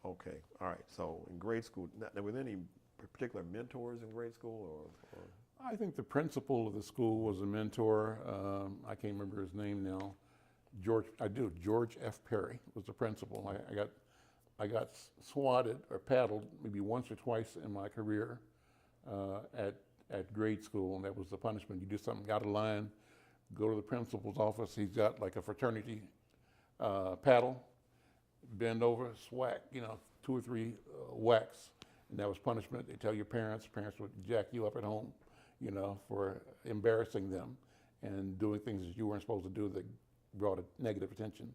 Okay, all right. So in grade school, were there any particular mentors in grade school, or? I think the principal of the school was a mentor. I can't remember his name now. George F. Perry was the principal. I got swatted or paddled maybe once or twice in my career at grade school, and that was the punishment. You do something out of line, go to the principal's office. He's got like a fraternity paddle, bend over, swack, 2 or 3 whacks, and that was punishment. They tell your parents. Parents would jack you up at home, for embarrassing them and doing things that you weren't supposed to do that brought a negative attention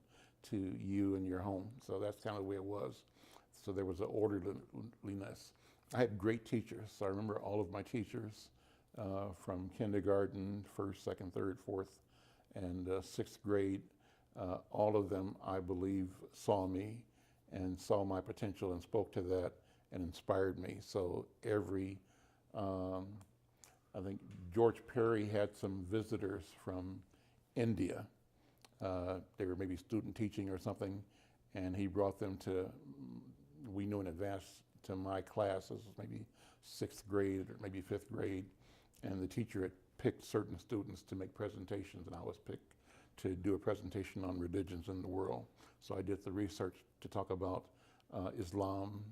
to you and your home. So that's kind of the way it was. So there was an orderliness. I had great teachers. So I remember all of my teachers from kindergarten, 1st, 2nd, 3rd, 4th, and 6th grade. All of them, I believe, saw me and saw my potential and spoke to that and inspired me. So I think George Perry had some visitors from India. They were maybe student teaching or something, and he brought them we knew in advance, to my classes, maybe 6th grade or maybe 5th grade, and the teacher had picked certain students to make presentations, and I was picked to do a presentation on religions in the world. So I did the research to talk about Islam,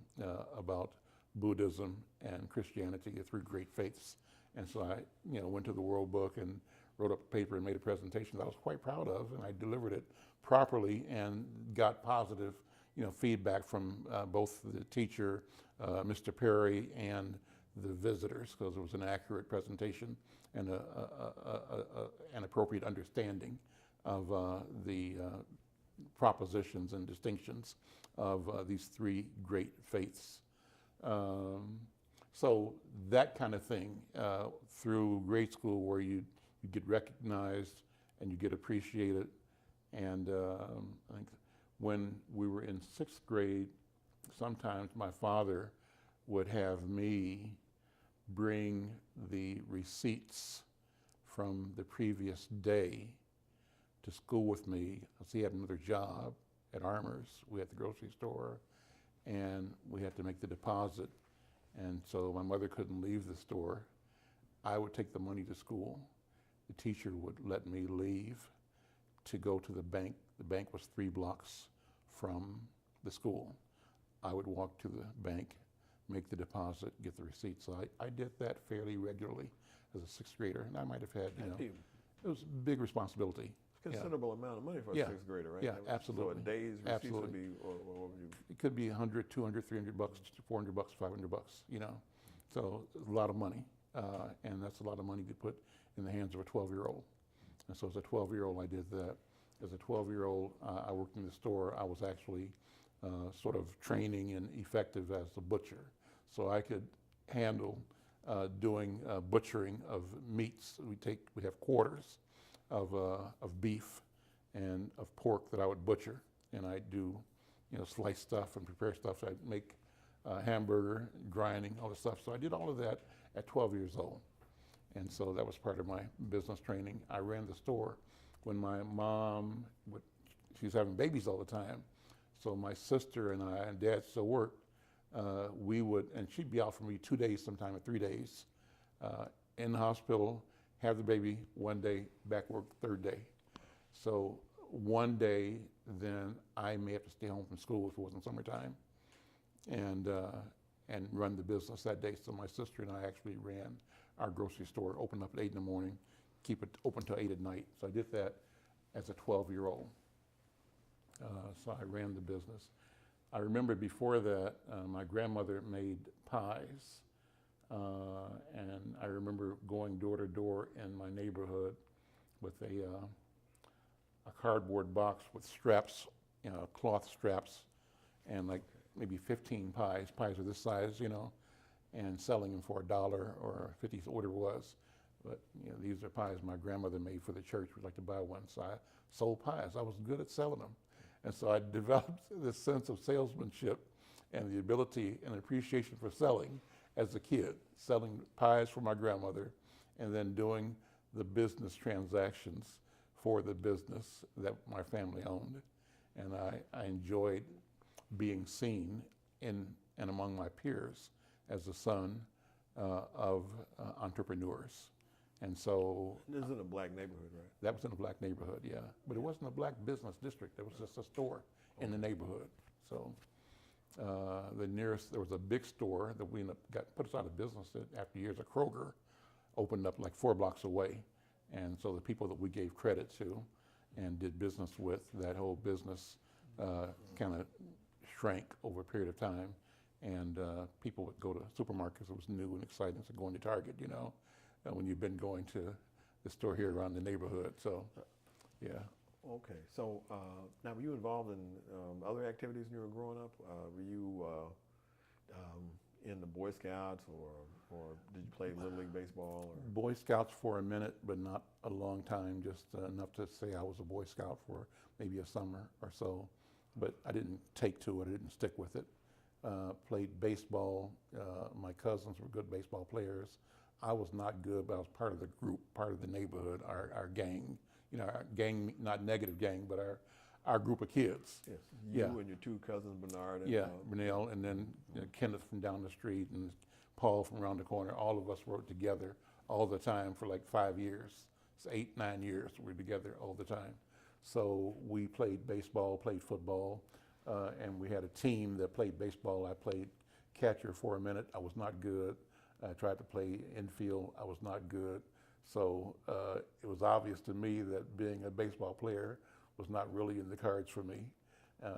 about Buddhism and Christianity, the 3 great faiths. And so I, went to the World Book and wrote up a paper and made a presentation that I was quite proud of, and I delivered it properly and got positive, feedback from both the teacher, Mr. Perry, and the visitors, because it was an accurate presentation and an appropriate understanding of the propositions and distinctions of these 3 great faiths. So that kind of thing through grade school, where you get recognized and you get appreciated. And I think when we were in 6th grade, sometimes my father would have me bring the receipts from the previous day to school with me, because he had another job at Armour's. We had the grocery store, and we had to make the deposit. And so my mother couldn't leave the store. I would take the money to school. The teacher would let me leave to go to the bank. The bank was 3 blocks from the school. I would walk to the bank, make the deposit, get the receipt. So I did that fairly regularly as a 6th grader, and I might have had, it was a big responsibility. Considerable amount of money for a 6th grader, right? Yeah, absolutely. So a day's receipts would be, or what would you? It could be $100, $200, $300, $400, $500, So a lot of money, and that's a lot of money to put in the hands of a 12-year-old. And so as a 12-year-old, I did that. As a 12-year-old, I worked in the store. I was actually sort of training and effective as a butcher. So I could handle doing butchering of meats. We have quarters of beef and of pork that I would butcher, and I do, slice stuff and prepare stuff. I'd make hamburger, grinding, all the stuff. So I did all of that at 12 years old, and so that was part of my business training. I ran the store when my mom she was having babies all the time, so my sister and I and Dad still worked. And she'd be out for me 2 days, sometime or 3 days, in the hospital. Have the baby 1 day, back work 3rd day. So one day, then I may have to stay home from school if it wasn't summertime, and run the business that day. So my sister and I actually ran our grocery store, opened up at 8 in the morning, keep it open till 8 at night. So I did that as a 12-year-old. So I ran the business. I remember before that, my grandmother made pies. And I remember going door to door in my neighborhood with a cardboard box with straps, cloth straps, and like maybe 15 pies of this size, and selling them for $1 or 50 cents, whatever it was. But these are pies my grandmother made for the church. We'd like to buy one, so I sold pies. I was good at selling them, and so I developed this sense of salesmanship and the ability and appreciation for selling as a kid, selling pies for my grandmother, and then doing the business transactions for the business that my family owned. And I enjoyed being seen in and among my peers as the son of entrepreneurs. And so This is in a black neighborhood, right? that was in a black neighborhood, yeah. But it wasn't a black business district. It was just a store in the neighborhood. So the nearest, there was a big store that we put us out of business after years. A Kroger opened up like 4 blocks away. And so the people that we gave credit to and did business with, that whole business kind of shrank over a period of time. And people would go to supermarkets. It was new and exciting. So going to Target, you know, when you've been going to the store here around the neighborhood. So, yeah. Okay, so now were you involved in other activities when you were growing up? Were you in the Boy Scouts, or did you play Little League baseball? Or? Boy Scouts for a minute, but not a long time, just enough to say I was a Boy Scout for maybe a summer or so. But I didn't take to it, I didn't stick with it. Played baseball. My cousins were good baseball players. I was not good, but I was part of the group, part of the neighborhood, our gang. You know, our gang, not negative gang, but our group of kids. Yes, you and your 2 cousins, Bernard and Bernal, and then Kenneth from down the street and Paul from around the corner. All of us worked together all the time for like 5 years. It's 8, 9 years we were together all the time. So we played baseball, played football, and we had a team that played baseball. I played catcher for a minute. I was not good. I tried to play infield. I was not good. So it was obvious to me that being a baseball player was not really in the cards for me.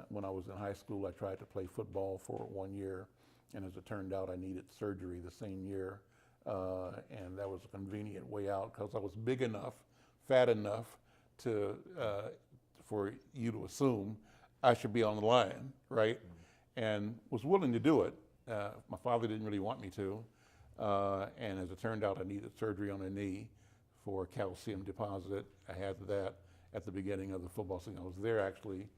When I was in high school, I tried to play football for 1 year, and as it turned out, I needed surgery the same year, and that was a convenient way out because I was big enough, fat enough to for you to assume I should be on the line, right? And was willing to do it. My father didn't really want me to, and as it turned out, I needed surgery on a knee for calcium deposit. I had that at the beginning of the football season. I was there actually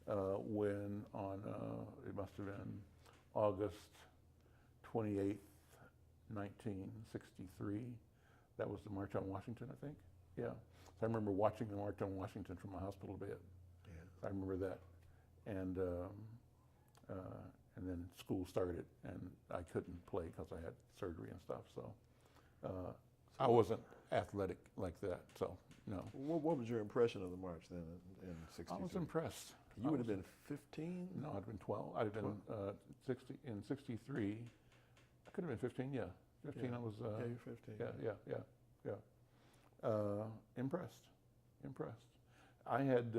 when it must have been August 28th, 1963. That was the March on Washington, I think. Yeah. So I remember watching the March on Washington from my hospital bed. Yeah. So I remember that. And then school started, and I couldn't play because I had surgery and stuff. So I wasn't athletic like that. So no. What was your impression of the march then in '63? I was impressed. You would have been 15? No, I'd have been 12. I'd have been 60 in '63. I could have been 15. Yeah, 15. Yeah. I was. Yeah, you're 15. Yeah. Impressed. I had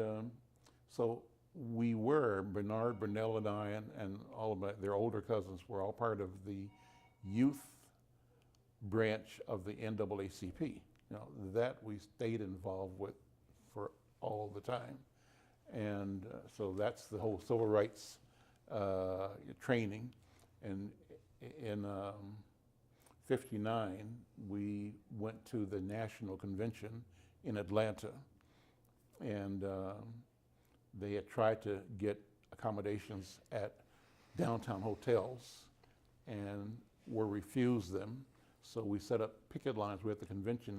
so we were Bernard, Bernell, and I, and all of their older cousins were all part of the youth branch of the NAACP. You know, that we stayed involved with for all the time. And so that's the whole civil rights training. And in '59, we went to the National Convention in Atlanta. And they had tried to get accommodations at downtown hotels and were refused them. So we set up picket lines. We were at the convention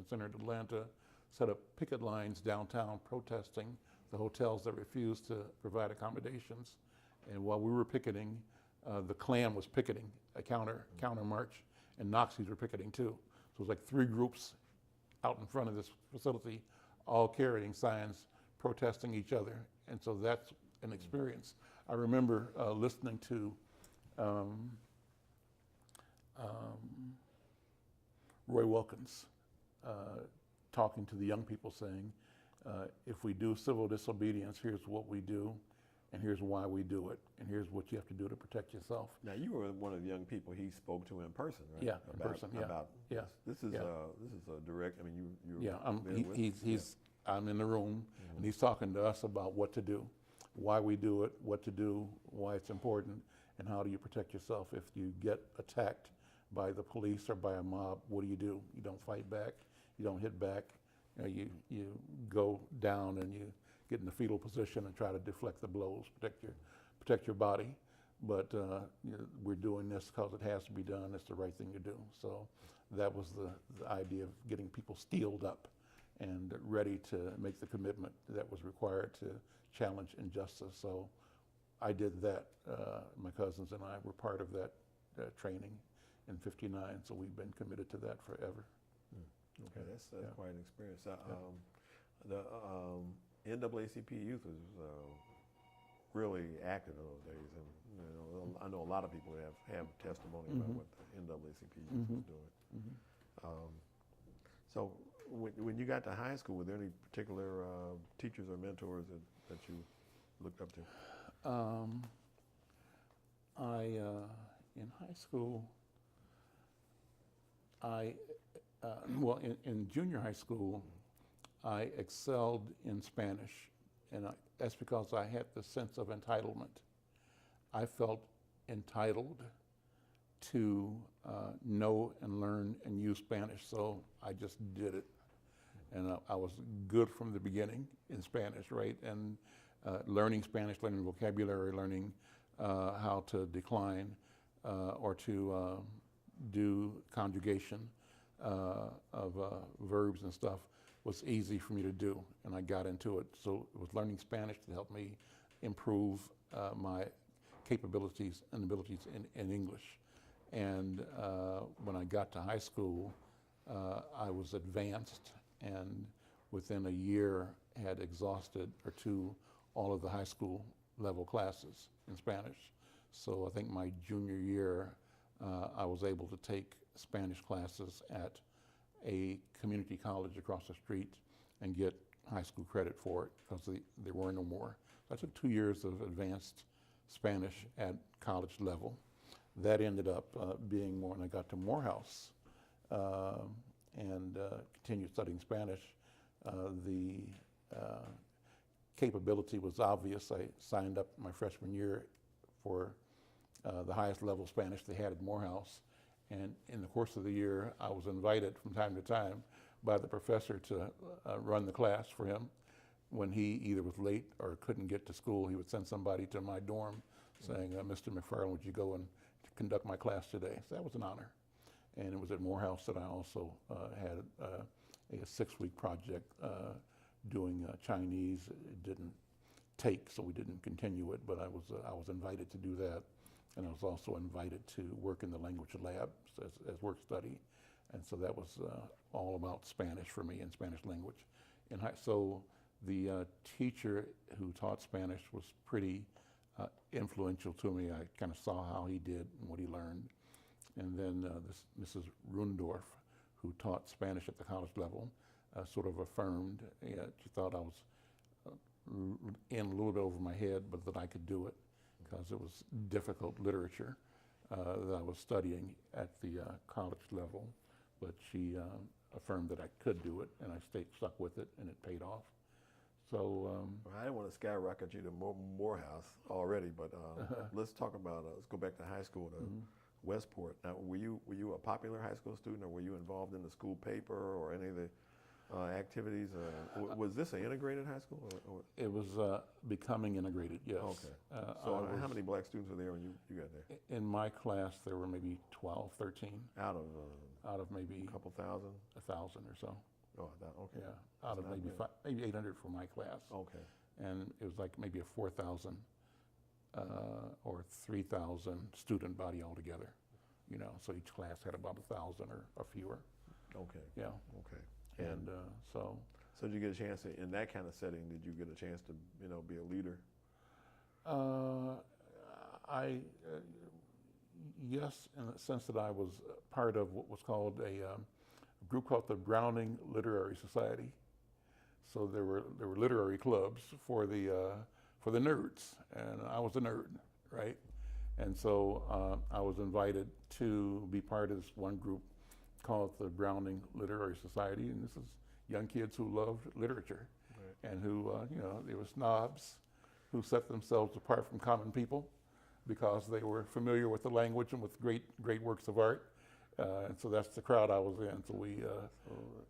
center in Atlanta, set up picket lines downtown protesting the hotels that refused to provide accommodations. And while we were picketing, the Klan was picketing a counter march, and Nazis were picketing too. So it was like 3 groups out in front of this facility, all carrying signs protesting each other. And so that's an experience. I remember listening to Roy Wilkins talking to the young people saying, if we do civil disobedience, here's what we do, and here's why we do it, and here's what you have to do to protect yourself. Now, you were one of the young people he spoke to in person, right? Yeah, in person, yeah. This is a direct, I mean, you Yeah, I'm in the room, and he's talking to us about what to do, why we do it, what to do, why it's important, and how do you protect yourself if you get attacked by the police or by a mob. What do? You don't fight back, you don't hit back, you go down and you get in the fetal position and try to deflect the blows, protect your body. But we're doing this because it has to be done. It's the right thing to do. So that was the idea of getting people steeled up and ready to make the commitment that was required to challenge injustice. So I did that. My cousins and I were part of that training in '59, so we've been committed to that forever. Okay, that's Yeah. quite an experience. The NAACP youth was really active in those days, and I know a lot of people have testimony about what the NAACP youth was doing. So when you got to high school, were there any particular teachers or mentors that you looked up to? In high school, in junior high school, I excelled in Spanish, and that's because I had the sense of entitlement. I felt entitled to know and learn and use Spanish, so I just did it. And I was good from the beginning in Spanish, right? And learning Spanish, learning vocabulary, learning how to decline or to do conjugation of verbs and stuff was easy for me to do, and I got into it. So it was learning Spanish to help me improve my capabilities and abilities in English. And when I got to high school, I was advanced, and within a year had exhausted or two all of the high school level classes in Spanish. So I think my junior year, I was able to take Spanish classes at a community college across the street and get high school credit for it because there were no more. So I took 2 years of advanced Spanish at college level. That ended up being more when I got to Morehouse and continued studying Spanish. The capability was obvious. I signed up my freshman year for the highest level Spanish they had at Morehouse. And in the course of the year, I was invited from time to time by the professor to run the class for him. When he either was late or couldn't get to school, he would send somebody to my dorm saying, Mr. McFarlane, would you go and conduct my class today? So that was an honor. And it was at Morehouse that I also had a 6-week project doing Chinese. It didn't take, so we didn't continue it, but I was invited to do that. And I was also invited to work in the language lab as work study. And so that was all about Spanish for me and Spanish language. So the teacher who taught Spanish was pretty influential to me. I kind of saw how he did and what he learned. And then this Mrs. Rundorf, who taught Spanish at the college level, sort of affirmed. She thought I was in a little bit over my head, but that I could do it, because it was difficult literature that I was studying at the college level. But she affirmed that I could do it, and I stuck with it, and it paid off. So I didn't want to skyrocket you to Morehouse already, but let's talk about let's go back to high school to Westport. Now, were you a popular high school student, or were you involved in the school paper or any of the activities? Was this an integrated high school? Or? It was becoming integrated, yes. Okay. So how many black students were there when you got there? In my class, there were maybe 12, 13. Out of maybe a couple thousand? 1,000 or so. Oh, okay. Yeah, out of maybe 800 for my class. Okay. And it was like maybe a 4,000 or 3,000 student body altogether. So each class had about 1,000 or fewer. Okay. Yeah. Okay. And so. So did you get a chance to, in that kind of setting, did you get a chance to, be a leader? Yes, in the sense that I was part of what was called a group called the Browning Literary Society. So there were literary clubs for the nerds, and I was a nerd, right? And so I was invited to be part of this one group called the Browning Literary Society, and this is young kids who loved literature, right, and who, they were snobs who set themselves apart from common people because they were familiar with the language and with great works of art. And so that's the crowd I was in. So we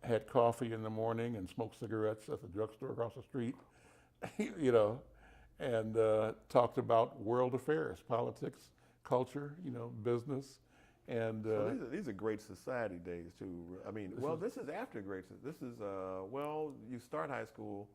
had coffee in the morning and smoked cigarettes at the drugstore across the street, and talked about world affairs, politics, culture, business. And so these are great society days too. I mean, this is after great. This is you start high school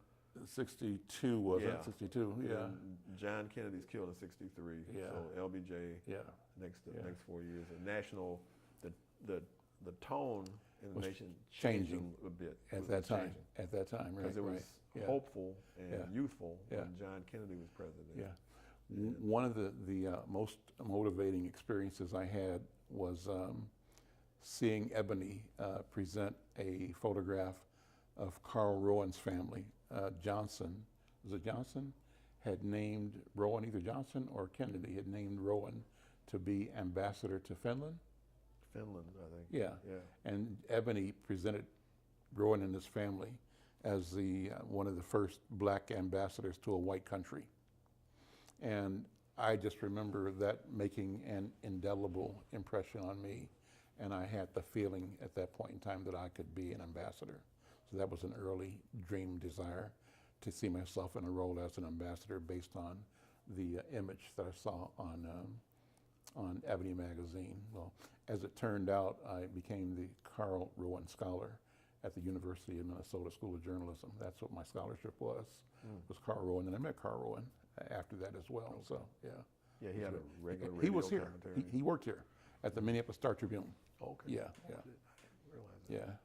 62 was Yeah. it? 62, yeah. And John Kennedy's killed in '63. Yeah. So LBJ Yeah. next Yeah. 4 years. And national, the tone in the Was nation changing a bit at that time. At that time, right? because it was right. Yeah. hopeful and Yeah. youthful Yeah. when John Kennedy was president. Yeah. One of the most motivating experiences I had was seeing Ebony present a photograph of Carl Rowan's family. Johnson, was it Johnson, had named Rowan, either Johnson or Kennedy had named Rowan to be ambassador to Finland. Finland, I think. Yeah. Yeah. And Ebony presented Rowan and his family as the one of the first black ambassadors to a white country. And I just remember that making an indelible impression on me. And I had the feeling at that point in time that I could be an ambassador. So that was an early dream desire to see myself in a role as an ambassador based on the image that I saw on Ebony magazine. Well, as it turned out, I became the Carl Rowan Scholar at the University of Minnesota School of Journalism. That's what my scholarship was Carl Rowan. And I met Carl Rowan after that as well. Okay. So, yeah. Yeah, he had a regular radio He was here. commentary. He worked here at the Minneapolis Star Tribune. Okay. Yeah, I yeah. didn't realize that. Yeah.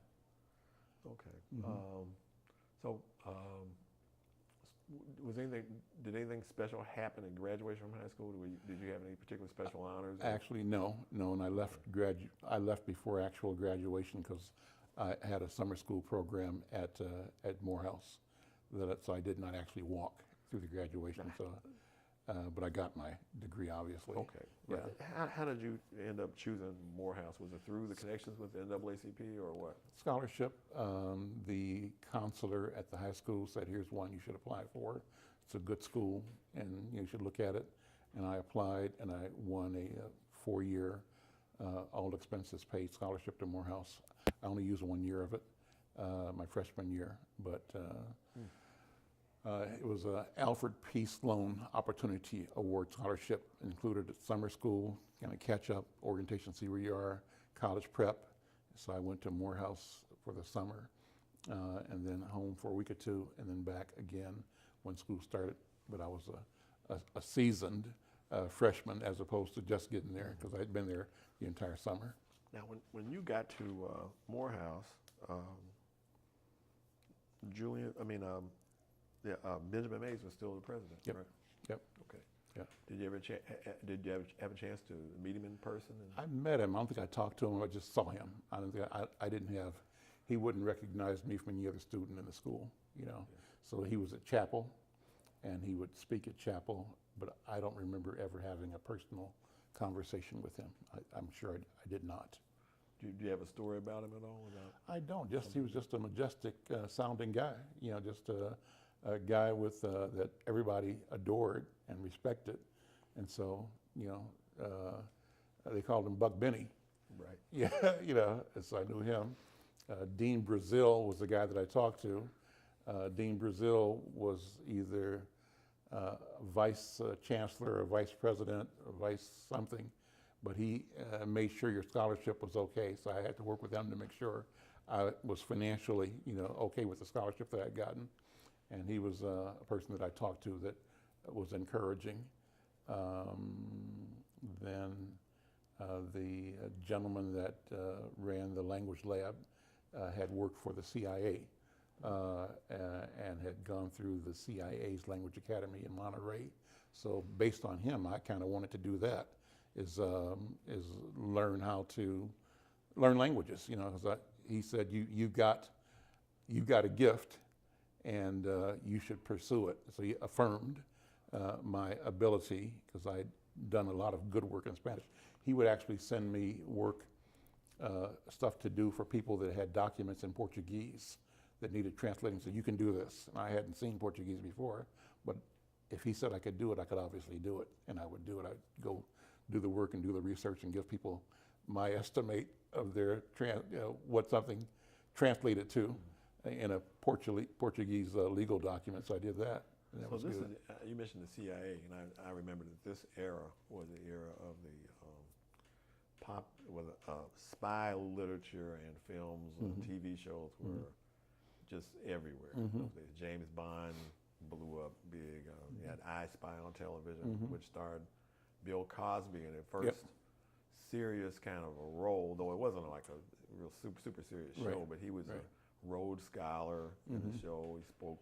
Okay. Was did anything special happen at graduation from high school? Did you have any particular special honors? Actually, no, and I left before actual graduation because I had a summer school program at Morehouse, so I did not actually walk through the graduation. So, but I got my degree, obviously. Okay. Yeah. How did you end up choosing Morehouse? Was it through the connections with the NAACP or what? Scholarship. The counselor at the high school said, "Here's one you should apply for. It's a good school, and you should look at it." And I applied, and I won a 4-year, all expenses paid scholarship to Morehouse. I only used 1 year of it, my freshman year, but it was a Alfred P. Sloan Opportunity Award scholarship. Included summer school, kind of catch up, orientation, see where you are, college prep. So I went to Morehouse for the summer, and then home for a week or two, and then back again when school started. But I was a seasoned freshman as opposed to just getting there because I'd been there the entire summer. Now, when you got to Morehouse, Benjamin Mays was still the president, Yep. right? Yep. Okay. Yeah. Did you ever have a chance to meet him in person? I met him. I don't think I talked to him. I just saw him. I didn't have. He wouldn't recognize me from any other student in the school, you know. Yeah. So he was at chapel, and he would speak at chapel. But I don't remember ever having a personal conversation with him. I'm sure I did not. Do you have a story about him at all? I don't. He was just a majestic sounding guy. You know, just a guy with that everybody adored and respected. And so, you know, they called him Buck Benny. Right. Yeah, you know, so I knew him. Dean Brazil was the guy that I talked to. Dean Brazil was either vice chancellor or vice president or vice something, but he made sure your scholarship was okay. So I had to work with them to make sure I was financially, you know, okay with the scholarship that I'd gotten. And he was a person that I talked to that was encouraging. Then the gentleman that ran the language lab had worked for the CIA and had gone through the CIA's Language Academy in Monterey. So based on him, I kind of wanted to do that, is learn how to learn languages. You know, because he said you've got a gift, and you should pursue it. So he affirmed my ability because I'd done a lot of good work in Spanish. He would actually send me work, stuff to do for people that had documents in Portuguese that needed translating. So you can do this. And I hadn't seen Portuguese before, but if he said I could do it, I could obviously do it, and I would do it. I'd go do the work and do the research and give people my estimate of their what something translated to in a Portuguese legal document. So I did that. And that So was this good. is, you mentioned the CIA, and I remember that this era was the era of the spy literature and films and TV shows were just everywhere. Mhm. Those days. James Bond blew up big. You had I Spy on television, Mhm. which starred Bill Cosby in it first. Yep. Serious kind of a role, though it wasn't like a real super serious show, Right. but he was Right. a Rhodes Scholar in the Mhm. show. He spoke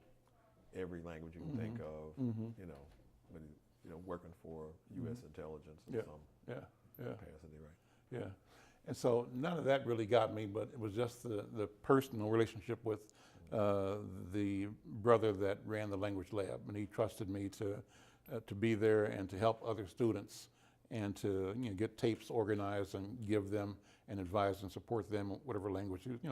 every language you can Mhm. think of, Mhm. you know, but he, working for U.S. intelligence in Yeah. some Yeah. Yeah. capacity, right? Yeah. And so none of that really got me, but it was just the personal relationship with the brother that ran the language lab, and he trusted me to be there and to help other students and to get tapes organized and give them and advise and support them in whatever language. It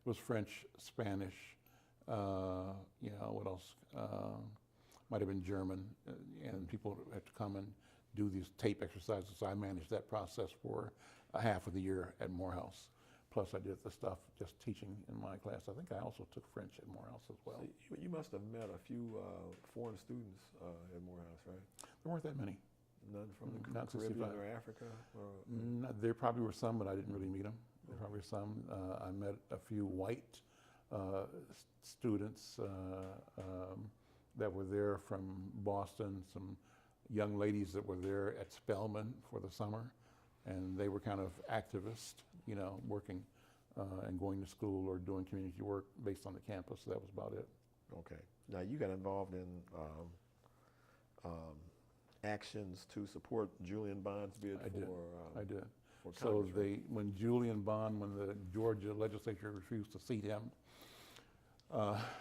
was French, Spanish, what else? Might have been German, and people had to come and do these tape exercises. So I managed that process for a half of the year at Morehouse. Plus, I did the stuff just teaching in my class. I think I also took French at Morehouse as well. So you must have met a few foreign students at Morehouse, right? There weren't that many. None from the Not Caribbean 65. or Africa? Or, There probably were some, but I didn't really meet them. There probably were some. I met a few white students that were there from Boston, some young ladies that were there at Spelman for the summer, and they were kind of activists, working and going to school or doing community work based on the campus. So that was about it. Okay. Now you got involved in actions to support Julian Bond's bid I did. for So Congress, right? when the Georgia legislature refused to seat him,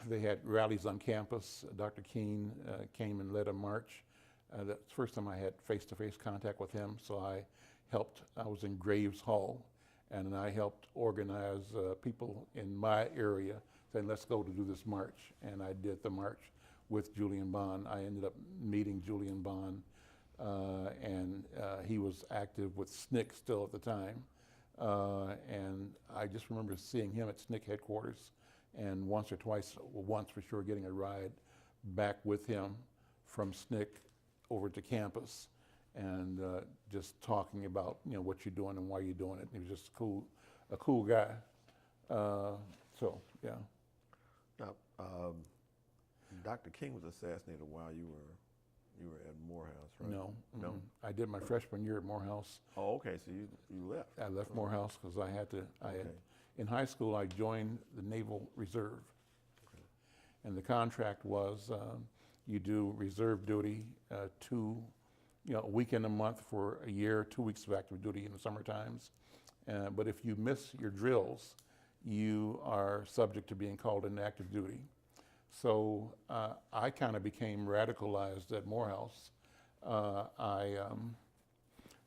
they had rallies on campus. Dr. King came and led a march. That's the first time I had face-to-face contact with him, so I was in Graves Hall, and I helped organize people in my area saying, let's go to do this march. And I did the march with Julian Bond. I ended up meeting Julian Bond, and he was active with SNCC still at the time. And I just remember seeing him at SNCC headquarters, and once for sure, getting a ride back with him from SNCC over to campus, and just talking about what you're doing and why you're doing it. He was just a cool guy. So yeah. Now, Dr. King was assassinated while you were at Morehouse, right? No. No? I did my freshman year at Morehouse. Oh, okay. So you left. I left Morehouse because I had Okay. in high school, I joined the Naval Reserve. Okay. And the contract was you do reserve duty a weekend a month for a year, 2 weeks of active duty in the summer times. But if you miss your drills, you are subject to being called into active duty. So I kind of became radicalized at Morehouse. I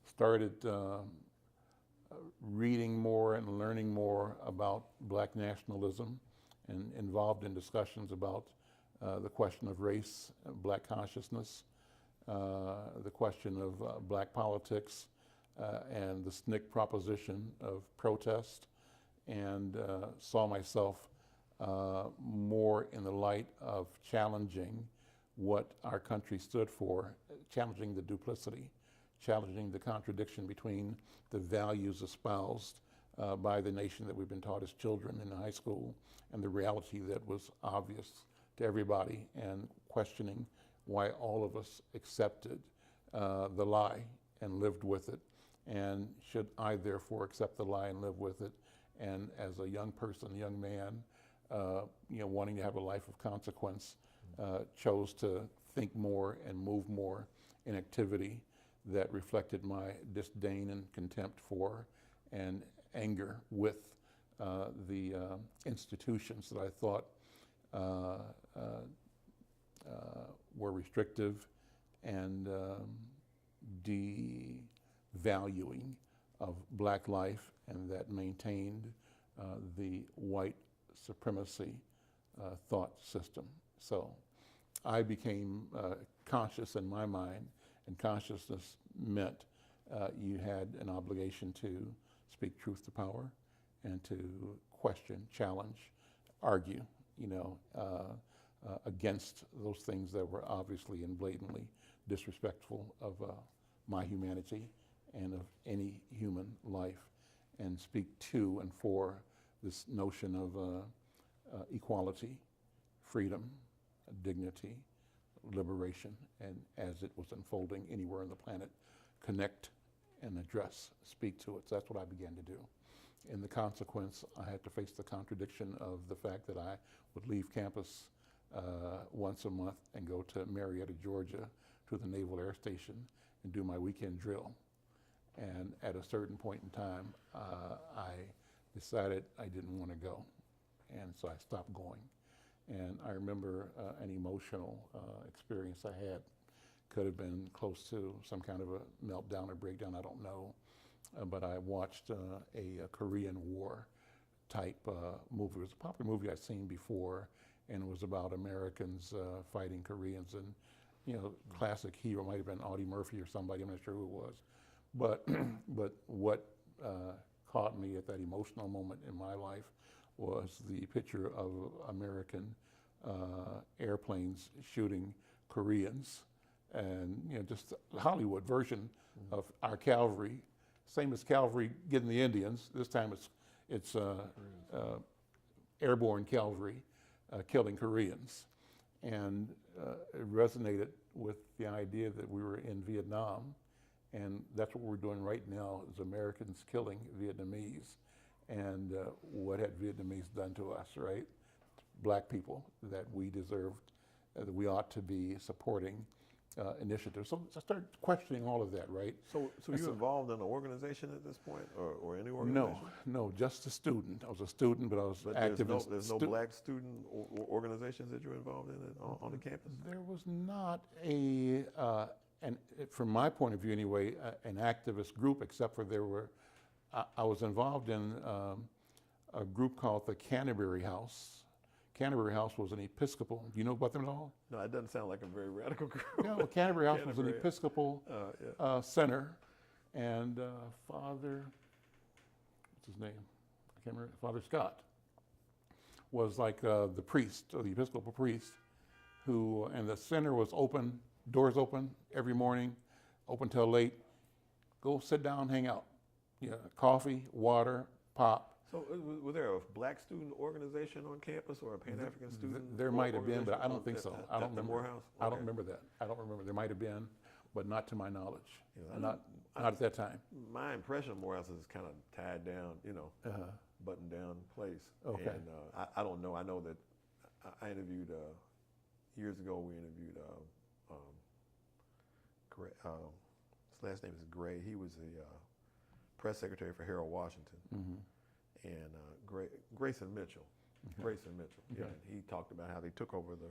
started reading more and learning more about black nationalism, and involved in discussions about the question of race, black consciousness, the question of black politics, and the SNCC proposition of protest, and saw myself more in the light of challenging what our country stood for, challenging the duplicity, challenging the contradiction between the values espoused by the nation that we've been taught as children in high school and the reality that was obvious to everybody, and questioning why all of us accepted the lie and lived with it, and should I therefore accept the lie and live with it, and as a young person, young man, wanting to have a life of consequence, chose to think more and move more in activity that reflected my disdain and contempt for and anger with the institutions that I thought were restrictive and devaluing of black life, and that maintained the white supremacy thought system. So I became conscious in my mind, and consciousness meant you had an obligation to speak truth to power and to question, challenge, argue, against those things that were obviously and blatantly disrespectful of my humanity and of any human life, and speak to and for this notion of equality, freedom, dignity, liberation, and as it was unfolding anywhere on the planet, connect and address, speak to it. So that's what I began to do. In the consequence, I had to face the contradiction of the fact that I would leave campus once a month and go to Marietta, Georgia, to the Naval Air Station and do my weekend drill. And at a certain point in time, I decided I didn't want to go. And so I stopped going. And I remember an emotional experience I had. Could have been close to some kind of a meltdown or breakdown, I don't know. But I watched a Korean War type movie. It was a popular movie I'd seen before, and it was about Americans fighting Koreans. And, you know, classic hero, might have been Audie Murphy or somebody, I'm not sure who it was. But, but what caught me at that emotional moment in my life was the picture of American airplanes shooting Koreans, and, you know, just the Hollywood version of our cavalry, same as cavalry getting the Indians. This time it's airborne cavalry killing Koreans, and it resonated with the idea that we were in Vietnam, and that's what we're doing right now, is Americans killing Vietnamese. And what had Vietnamese done to us, right? Black people, that we deserved, that we ought to be supporting initiatives. So I started questioning all of that, right? So you involved in an organization at this point, or any organization? No, just a student. I was a student, but I was active. There's no black student organizations that you're involved in on the campus? There was not a, and from my point of view anyway, an activist group, except for I was involved in a group called the Canterbury House. Canterbury House was an Episcopal. Do you know about them at all? No, it doesn't sound like a very radical group. Yeah, well, Canterbury House was an Episcopal center, and Father, what's his name? I can't remember. Father Scott was like the priest, or the Episcopal priest, and the center was open, doors open every morning, open till late. Go sit down, hang out. Yeah, coffee, water, pop. So was there a black student organization on campus, or a Pan-African student? There might have been, but I don't think so. I don't remember. Morehouse? I don't remember that. I don't remember. There might have been, but not to my knowledge. Yeah, not at that time. My impression of Morehouse is kind of tied down, you know, buttoned down place. Okay. And I don't know. I know that I interviewed years ago. We interviewed his last name is Gray. He was the press secretary for Harold Washington. Mm-hmm. And Grayson Mitchell. Okay. Grayson Mitchell. Okay. Yeah, and he talked about how they took over the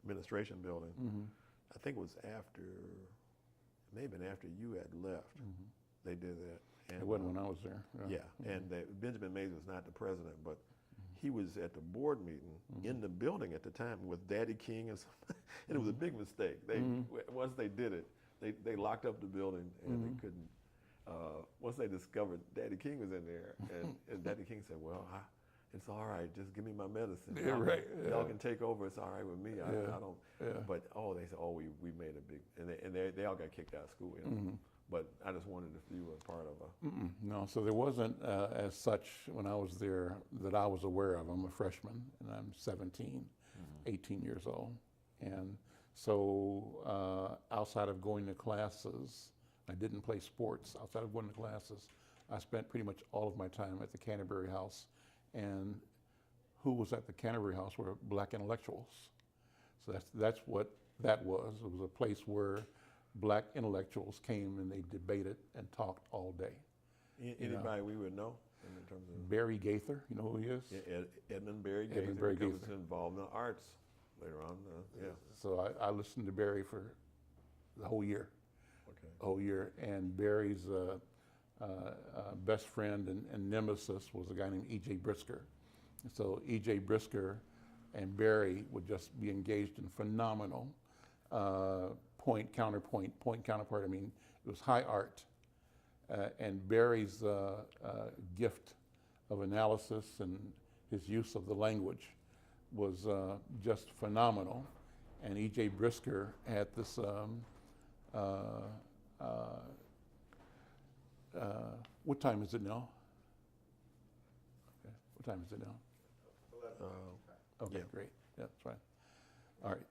administration building. Mm-hmm. I think it was maybe after you had left. Mm-hmm. They did that. And, it wasn't when I was there. Yeah, mm-hmm. And Benjamin Mays was not the president, but he was at the board meeting in the building at the time with Daddy King, and it was a big mistake. They once they did it, they locked up the building, and they couldn't. Once they discovered Daddy King was in there, and Daddy King said, "Well, it's all right. Just give me my medicine. Yeah, right. Y'all can take over. It's all right with me. I don't." Yeah. But they said, "Oh, we made a big," and they all got kicked out of school. You know? Mm-hmm. But I just wondered if you were part of a. No, so there wasn't as such when I was there that I was aware of. I'm a freshman, and I'm 17, 18 years old, and so outside of going to classes. I didn't play sports outside of going to classes. I spent pretty much all of my time at the Canterbury House, and who was at the Canterbury House were black intellectuals. So that's what that was. It was a place where black intellectuals came and they debated and talked all day. Anybody we would know in terms of Barry Gaither? You know who he is? Yeah, Edmund Barry Gaither. Edmund Barry Gaither. Was involved in the arts later on. Yeah. So I listened to Barry for the whole year. Whole year, and Barry's best friend and nemesis was a guy named E.J. Brisker. So E.J. Brisker and Barry would just be engaged in phenomenal point, counterpoint. I mean, it was high art. And Barry's gift of analysis and his use of the language was just phenomenal. And E.J. Brisker had this what time is it now? Okay. What time is it now? Okay, Yeah. great. Yeah, that's fine. All right.